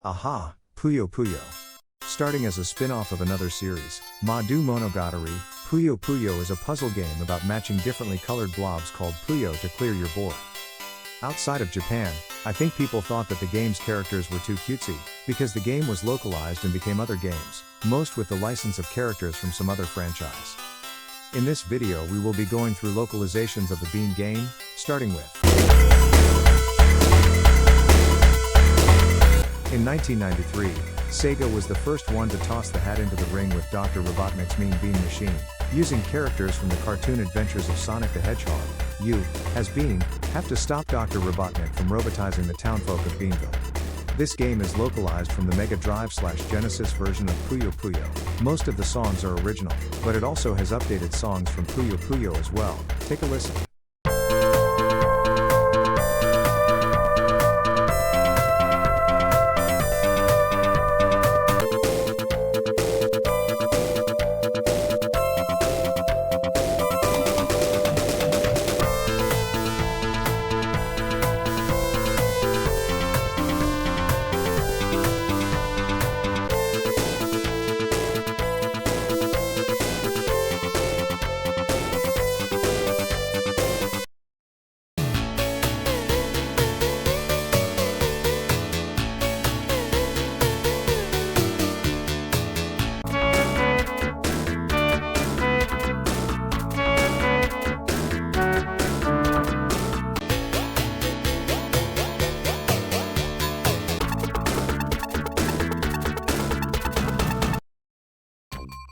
Aha, Puyo Puyo. Starting as a spin-off of another series, Madu Monogatari, Puyo Puyo is a puzzle game about matching differently colored blobs called Puyo to clear your board. Outside of Japan, I think people thought that the game's characters were too cutesy, because the game was localized and became other games, most with the license of characters from some other franchise. In this video we will be going through localizations of the Bean game, starting with in 1993, Sega was the first one to toss the hat into the ring with Dr. Robotnik's Mean Bean Machine, using characters from the cartoon adventures of Sonic the Hedgehog. You, as Bean, have to stop Dr. Robotnik from robotizing the townfolk of Beanville. This game is localized from the Mega Drive/Genesis version of Puyo Puyo. Most of the songs are original, but it also has updated songs from Puyo Puyo as well. Take a listen.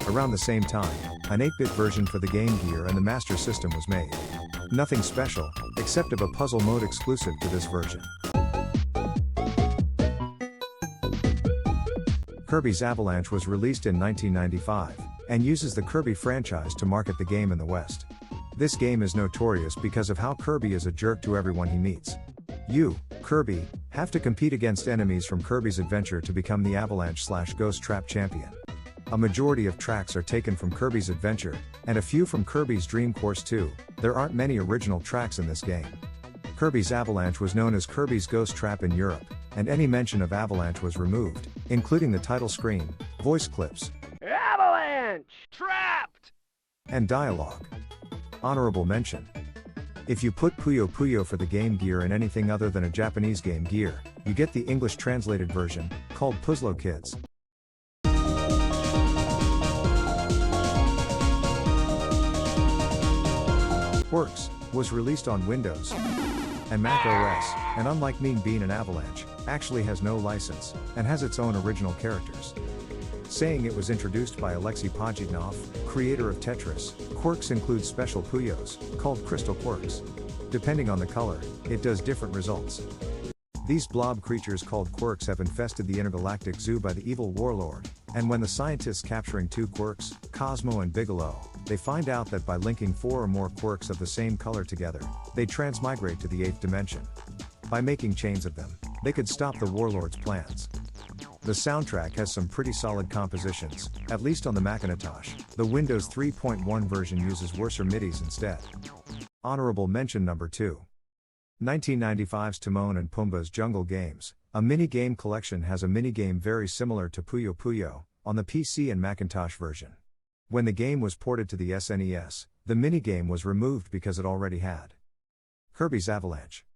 Around the same time, an 8-bit version for the Game Gear and the Master System was made. Nothing special, except of a puzzle mode exclusive to this version. Kirby's Avalanche was released in 1995, and uses the Kirby franchise to market the game in the West. This game is notorious because of how Kirby is a jerk to everyone he meets. You, Kirby, have to compete against enemies from Kirby's Adventure to become the Avalanche/Ghost Trap champion. A majority of tracks are taken from Kirby's Adventure, and a few from Kirby's Dream Course 2. There aren't many original tracks in this game. Kirby's Avalanche was known as Kirby's Ghost Trap in Europe, and any mention of Avalanche was removed, including the title screen, voice clips, Avalanche! Trapped! and dialogue. Honorable mention. If you put Puyo Puyo for the Game Gear and anything other than a Japanese Game Gear, you get the English translated version, called Puzzlo Kids. Qwirks was released on Windows and Mac OS, and unlike Mean Bean and Avalanche, actually has no license, and has its own original characters. Saying it was introduced by Alexei Pajitnov, creator of Tetris, Qwirks includes special Puyos, called Crystal Qwirks. Depending on the color, it does different results. These blob creatures called Qwirks have infested the intergalactic zoo by the evil warlord, and when the scientists capturing two Qwirks, Cosmo and Bigelow, they find out that by linking 4 or more Qwirks of the same color together, they transmigrate to the 8th dimension. By making chains of them, they could stop the warlord's plans. The soundtrack has some pretty solid compositions, at least on the Macintosh. The Windows 3.1 version uses worser MIDIs instead. Honorable mention number 2. 1995's Timon and Pumbaa's Jungle Games, a mini-game collection, has a minigame very similar to Puyo Puyo, on the PC and Macintosh version. When the game was ported to the SNES, the minigame was removed because it already had Kirby's Avalanche.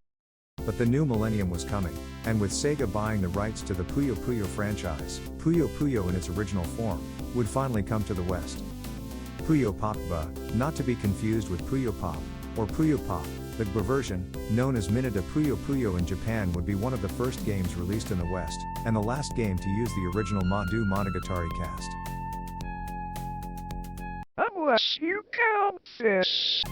But the new millennium was coming, and with Sega buying the rights to the Puyo Puyo franchise, Puyo Puyo in its original form would finally come to the West. Puyo Pop Ba, not to be confused with Puyo Pop, or Puyo Pop, the GBA version, known as Mineta Puyo Puyo in Japan, would be one of the first games released in the West, and the last game to use the original Madu Monogatari cast. Unless you count this.